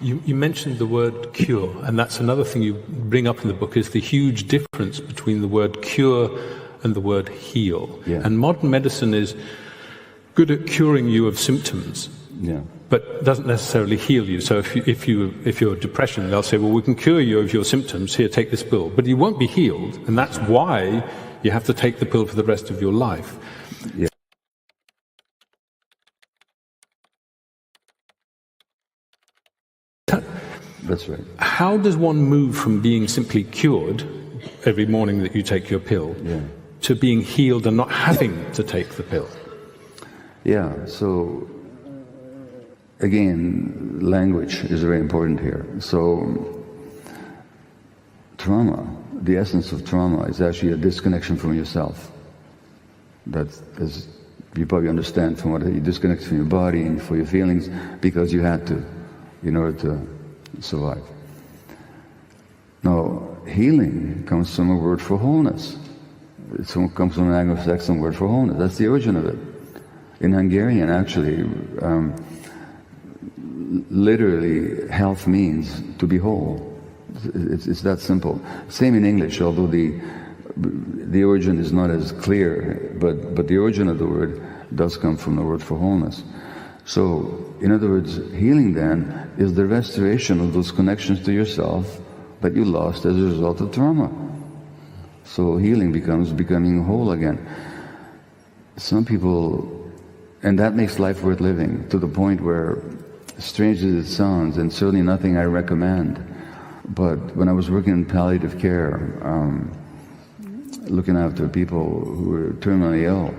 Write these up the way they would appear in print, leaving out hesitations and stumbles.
You mentioned the word cure, and that's another thing you bring up in the book, is the huge difference between the word cure and the word heal. Yeah. And modern medicine is good at curing you of symptoms, but doesn't necessarily heal you. So if you're depression, they'll say, well, we can cure you of your symptoms, here, take this pill. But you won't be healed, and that's why you have to take the pill for the rest of your life. Yeah. That's right. How does one move from being simply cured every morning that you take your pill to being healed and not having to take the pill? Yeah, so again, language is very important here. So trauma, the essence of trauma is actually a disconnection from yourself. That's, as you probably understand from what you disconnect from your body and from your feelings because you had to in order to survive. Now, healing comes from a word for wholeness. It comes from an Anglo-Saxon word for wholeness. That's the origin of it. In Hungarian, actually, literally, health means to be whole. It's that simple. Same in English, although the origin is not as clear, but the origin of the word does come from the word for wholeness. So, in other words, healing then is the restoration of those connections to yourself that you lost as a result of trauma. So healing becomes becoming whole again. Some people, and that makes life worth living, to the point where, strange as it sounds, and certainly nothing I recommend, but when I was working in palliative care, looking after people who were terminally ill,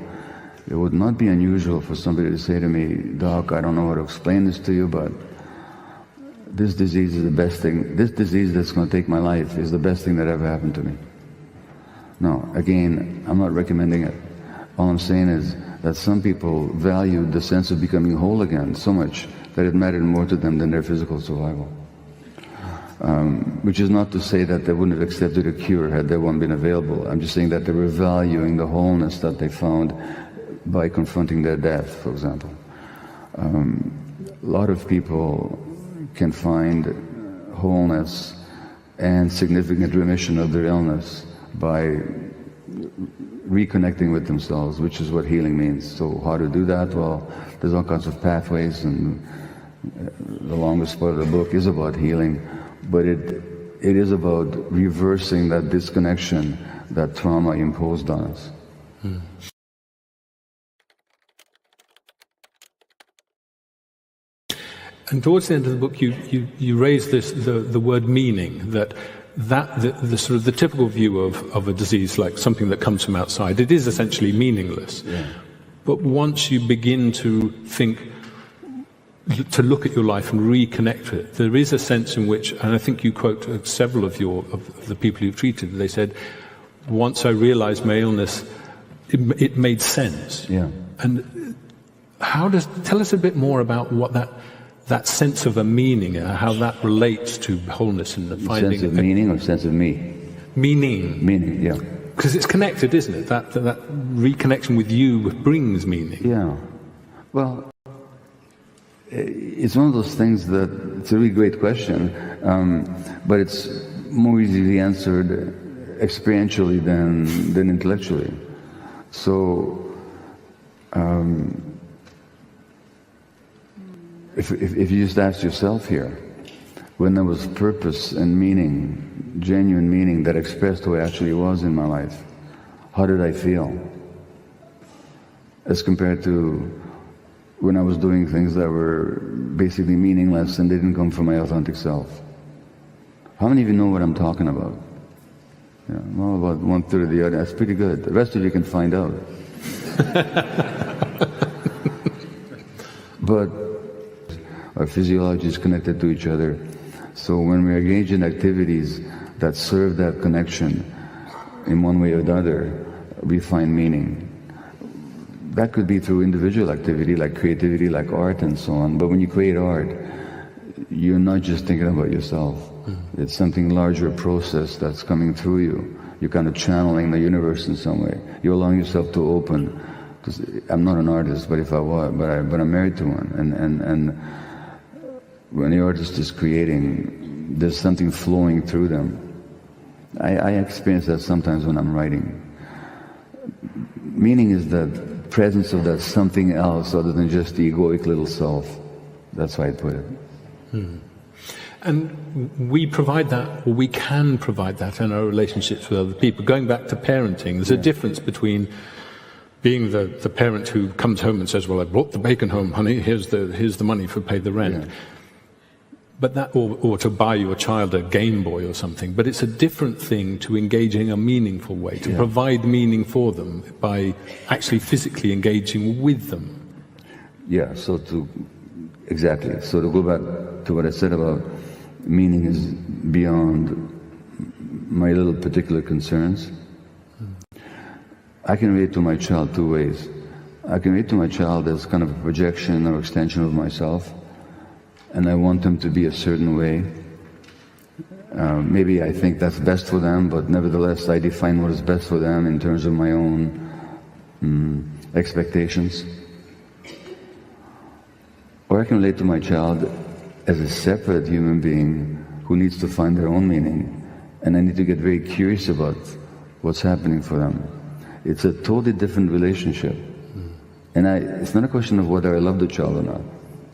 it would not be unusual for somebody to say to me, Doc, I don't know how to explain this to you, but this disease is the best thing, this disease that's going to take my life is the best thing that ever happened to me. No, again, I'm not recommending it. All I'm saying is that some people valued the sense of becoming whole again so much that it mattered more to them than their physical survival. Which is not to say that they wouldn't have accepted a cure had there one been available. I'm just saying that they were valuing the wholeness that they found by confronting their death, for example. A lot of people can find wholeness and significant remission of their illness by reconnecting with themselves, which is what healing means. So how to do that? Well, there's all kinds of pathways, and the longest part of the book is about healing, but it is about reversing that disconnection that trauma imposed on us. And towards the end of the book, you raise the word meaning, the sort of the typical view of a disease like something that comes from outside, it is essentially meaningless. Yeah. But once you begin to look at your life and reconnect with it, there is a sense in which, and I think you quote several of the people you've treated, they said, once I realized my illness, it made sense. Yeah. And tell us a bit more about what that sense of a meaning, how that relates to wholeness and the finding... Sense of meaning or sense of me? Meaning. Meaning, yeah. Because it's connected, isn't it? That reconnection with you brings meaning. Yeah. Well, it's one of those things that, it's a really great question, but it's more easily answered experientially than intellectually. So, if you just ask yourself here, when there was purpose and meaning, genuine meaning that expressed who I actually was in my life, how did I feel? As compared to when I was doing things that were basically meaningless and didn't come from my authentic self. How many of you know what I'm talking about? Yeah, well, about 1/3 of the audience. That's pretty good. The rest of you can find out. But our physiology is connected to each other. So when we engage in activities that serve that connection in one way or the other, we find meaning. That could be through individual activity like creativity, like art and so on. But when you create art, you're not just thinking about yourself. It's something larger process that's coming through you. You're kind of channeling the universe in some way. You're allowing yourself to open. I'm not an artist, but if I was, but I'm married to one. And when the artist is creating, there's something flowing through them. I experience that sometimes when I'm writing. Meaning is the presence of that something else other than just the egoic little self. That's why I put it. And we provide that, or we can provide that in our relationships with other people. Going back to parenting, there's a difference between being the parent who comes home and says, well, I brought the bacon home, honey, here's the money for pay the rent. Yeah. But that, or to buy your child a Game Boy or something. But it's a different thing to engage in a meaningful way, to provide meaning for them by actually physically engaging with them. Yeah, exactly. So to go back to what I said about meaning is beyond my little particular concerns. I can relate to my child two ways. I can relate to my child as kind of a projection or extension of myself, and I want them to be a certain way. Maybe I think that's best for them, but nevertheless I define what is best for them in terms of my own expectations. Or I can relate to my child as a separate human being who needs to find their own meaning, and I need to get very curious about what's happening for them. It's a totally different relationship. And it's not a question of whether I love the child or not.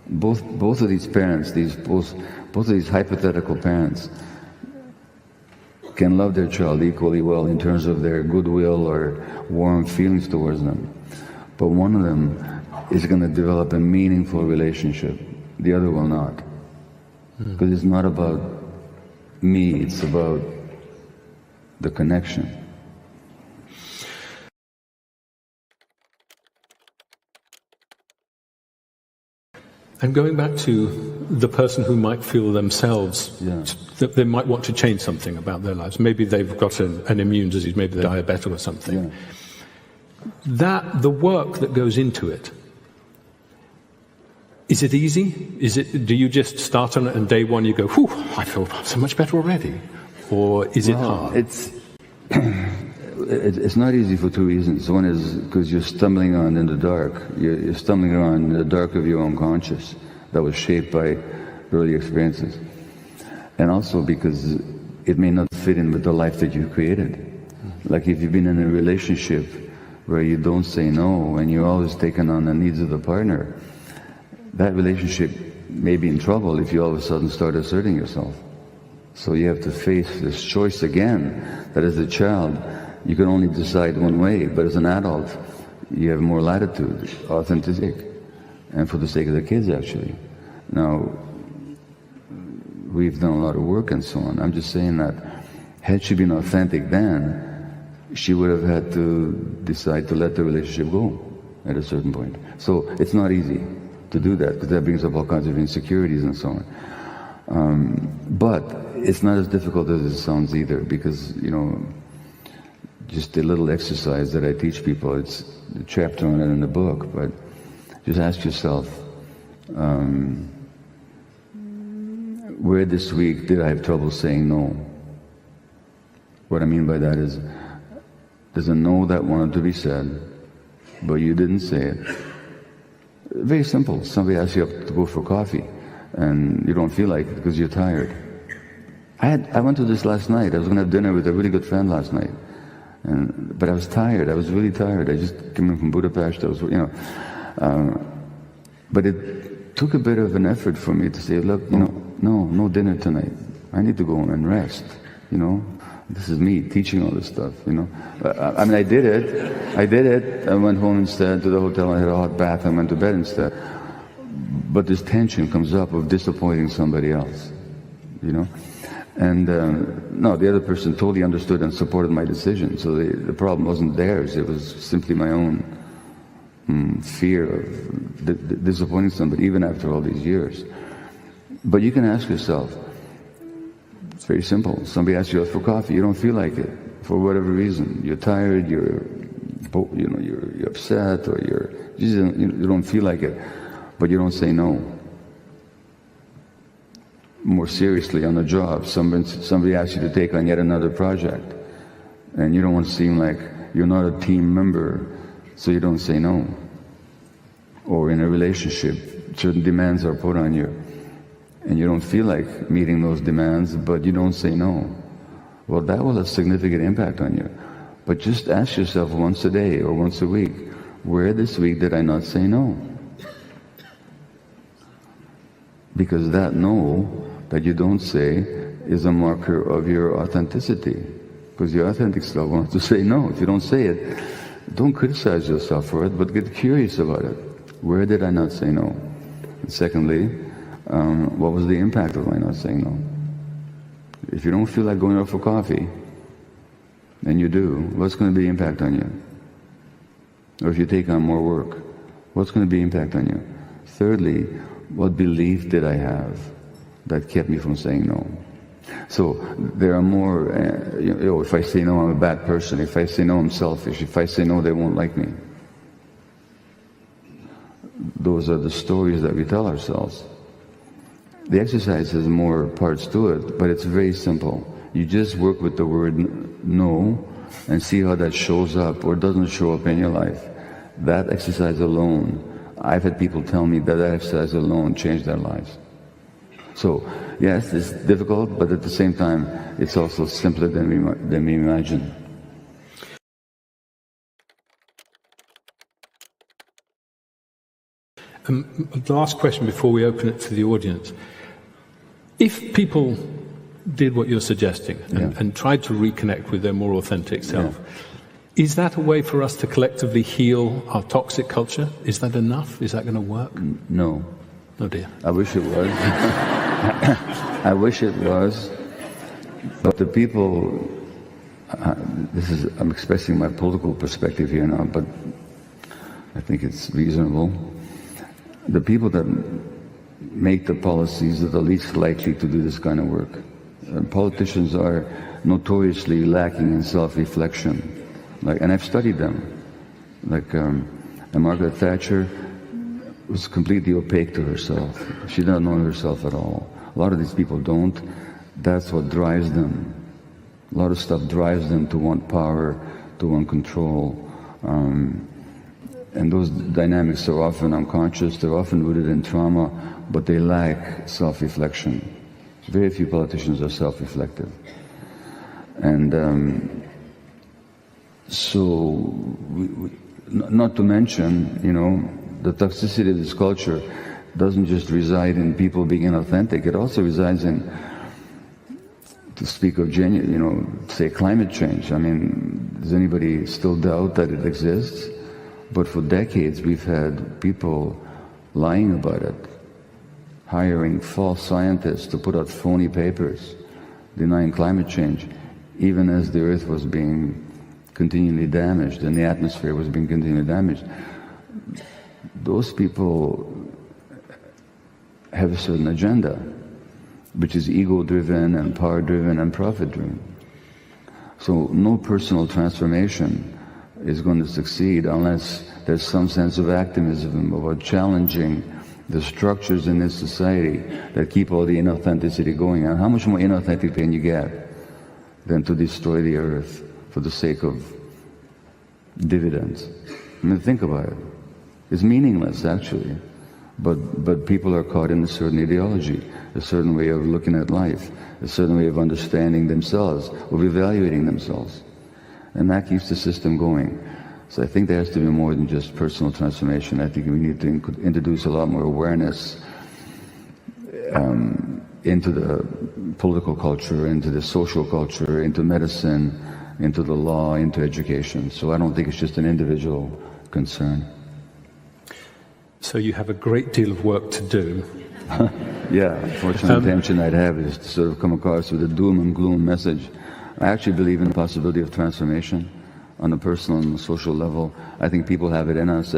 Both of these parents, both of these hypothetical parents, can love their child equally well in terms of their goodwill or warm feelings towards them. But one of them is going to develop a meaningful relationship. The other will not. Because it's not about me, it's about the connection. And going back to the person who might feel themselves that they might want to change something about their lives. Maybe they've got an immune disease, maybe they're diabetic or something. The work that goes into it, is it easy? Do you just start on it and day one you go, whew, I feel so much better already? Or is it hard? It's not easy for two reasons. One is because you're stumbling around in the dark. You're stumbling around in the dark of your own conscious that was shaped by early experiences. And also because it may not fit in with the life that you've created. Like if you've been in a relationship where you don't say no and you're always taking on the needs of the partner, that relationship may be in trouble if you all of a sudden start asserting yourself. So you have to face this choice again, that as a child, you can only decide one way, but as an adult, you have more latitude, authentic, and for the sake of the kids, actually. Now, we've done a lot of work and so on. I'm just saying that had she been authentic then, she would have had to decide to let the relationship go at a certain point. So it's not easy to do that, because that brings up all kinds of insecurities and so on. But it's not as difficult as it sounds either, because, just a little exercise that I teach people, it's a chapter on it in the book, but just ask yourself, where this week did I have trouble saying no? What I mean by that is, there's a no that wanted to be said, but you didn't say it. Very simple. Somebody asks you to go for coffee, and you don't feel like it because you're tired. I went to this last night. I was going to have dinner with a really good friend last night. But I was tired. I was really tired. I just came in from Budapest. But it took a bit of an effort for me to say, look, no dinner tonight. I need to go and rest. This is me teaching all this stuff. I mean, I did it. I went home instead to the hotel. I had a hot bath. I went to bed instead. But this tension comes up of disappointing somebody else. And no, the other person totally understood and supported my decision. So the problem wasn't theirs. It was simply my own fear of disappointing somebody, even after all these years. But you can ask yourself, it's very simple. Somebody asks you out for coffee. You don't feel like it for whatever reason. You're tired. You're upset, or you don't feel like it. But you don't say no. More seriously, on the job, somebody asks you to take on yet another project, and you don't want to seem like you're not a team member, so you don't say no. Or in a relationship, certain demands are put on you, and you don't feel like meeting those demands, but you don't say no. Well, that will have significant impact on you. But just ask yourself once a day or once a week, where this week did I not say no? Because that no that you don't say is a marker of your authenticity. Because your authentic self wants to say no. If you don't say it, don't criticize yourself for it, but get curious about it. Where did I not say no? And secondly, what was the impact of my not saying no? If you don't feel like going out for coffee, and you do, what's going to be the impact on you? Or if you take on more work, what's going to be the impact on you? Thirdly, what belief did I have that kept me from saying no? So there are more, if I say no, I'm a bad person. If I say no, I'm selfish. If I say no, they won't like me. Those are the stories that we tell ourselves. The exercise has more parts to it, but it's very simple. You just work with the word no and see how that shows up or doesn't show up in your life. That exercise alone, I've had people tell me that exercise alone changed their lives. So, yes, it's difficult, but at the same time, it's also simpler than we imagine. The last question before we open it to the audience. If people did what you're suggesting and tried to reconnect with their more authentic self, is that a way for us to collectively heal our toxic culture? Is that enough? Is that going to work? No. Oh dear. I wish it was. I wish it was. But the people, I'm expressing my political perspective here now, but I think it's reasonable. The people that make the policies are the least likely to do this kind of work. Politicians are notoriously lacking in self-reflection. And I've studied them. Margaret Thatcher was completely opaque to herself. She did not know herself at all. A lot of these people don't. That's what drives them. A lot of stuff drives them to want power, to want control. And those dynamics are often unconscious, they're often rooted in trauma, but they lack self-reflection. Very few politicians are self-reflective. And so, not to mention, the toxicity of this culture doesn't just reside in people being inauthentic, it also resides in, to speak of say climate change. I mean, does anybody still doubt that it exists? But for decades we've had people lying about it, hiring false scientists to put out phony papers denying climate change, even as the earth was being continually damaged and the atmosphere was being continually damaged. Those people have a certain agenda, which is ego-driven and power-driven and profit-driven. So no personal transformation is going to succeed unless there's some sense of activism about challenging the structures in this society that keep all the inauthenticity going. And how much more inauthentic can you get than to destroy the earth for the sake of dividends? I mean, think about it. It's meaningless, actually. But people are caught in a certain ideology, a certain way of looking at life, a certain way of understanding themselves, of evaluating themselves. And that keeps the system going. So I think there has to be more than just personal transformation. I think we need to introduce a lot more awareness into the political culture, into the social culture, into medicine, into the law, into education. So I don't think it's just an individual concern. So you have a great deal of work to do. Yeah, unfortunately the intention I'd have is to sort of come across with a doom and gloom message. I actually believe in the possibility of transformation on a personal and social level. I think people have it in us.